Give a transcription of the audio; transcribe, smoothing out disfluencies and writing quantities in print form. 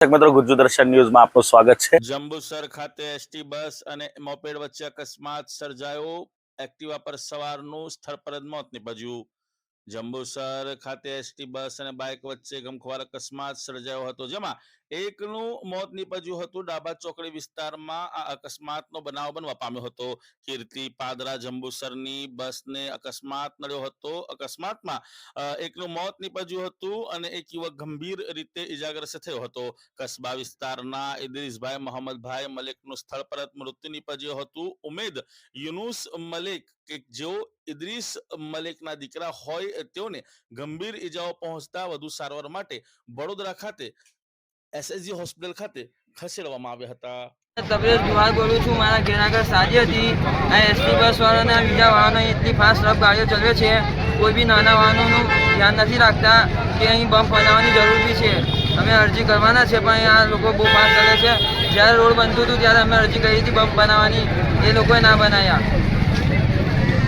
મિત્રો ગુજરાત ન્યૂઝમાં આપનું સ્વાગત છે। જંબુસર ખાતે એસટી બસ અને મોપેડ વચ્ચે અકસ્માત સર્જાયો। એક્ટિવા પર સવારનું સ્થળ પર જ મોત નીપજ્યું। જંબુસર ખાતે એસટી બસ અને બાઇક વચ્ચે ગમખ્વાર અકસ્માત સર્જાયો હતો, જેમાં એકનું મોત નીપજ્યું હતું। ડાબા ચોકડી વિસ્તારમાં આ અકસ્માતનો બનાવ બનવા પામ્યો હતો। કીર્તિ પાદરા જંબુસરની બસને અકસ્માત નડ્યો હતો। અકસ્માતમાં એકનું મોત નીપજ્યું હતું અને એક યુવક ગંભીર રીતે ઇજાગ્રસ્ત થયો હતો। કસ્બા વિસ્તારના ઇદ્રીસભાઈ મોહમ્મદભાઈ મલિકનું સ્થળ પર જ મૃત્યુ નીપજ્યું હતું। ઉમેદ યુનુસ મલિક કે જેઓ ઇદ્રીસ મલિકના દીકરા હોય તેઓને ગંભીર ઇજાઓ પહોંચતા વધુ સારવાર માટે વડોદરા ખાતે એસએસજી હોસ્પિટલ ખાતે ખસેડવામાં આવ્યા હતા। તબિયત બીમાર બોલું છું। મારા ઘેર આગળ સાજી હતી। આ એસટી બસ વાળાને બીજા વાહનો એટલી ફાસ્ટ રફ ગાડીઓ ચલાવે છે, કોઈ બી નાના વાહનોનું ધ્યાન નથી રાખતા કે અહીં બમ્પ બનાવવાની જરૂર બી છે। અમે અરજી કરવાના છે, પણ આ લોકો બહુ ફાસ્ટ ચાલે છે। જ્યારે રોડ બનતું હતું ત્યારે અમે અરજી કરી હતી બમ્પ બનાવવાની, એ લોકોએ ના બનાવ્યા।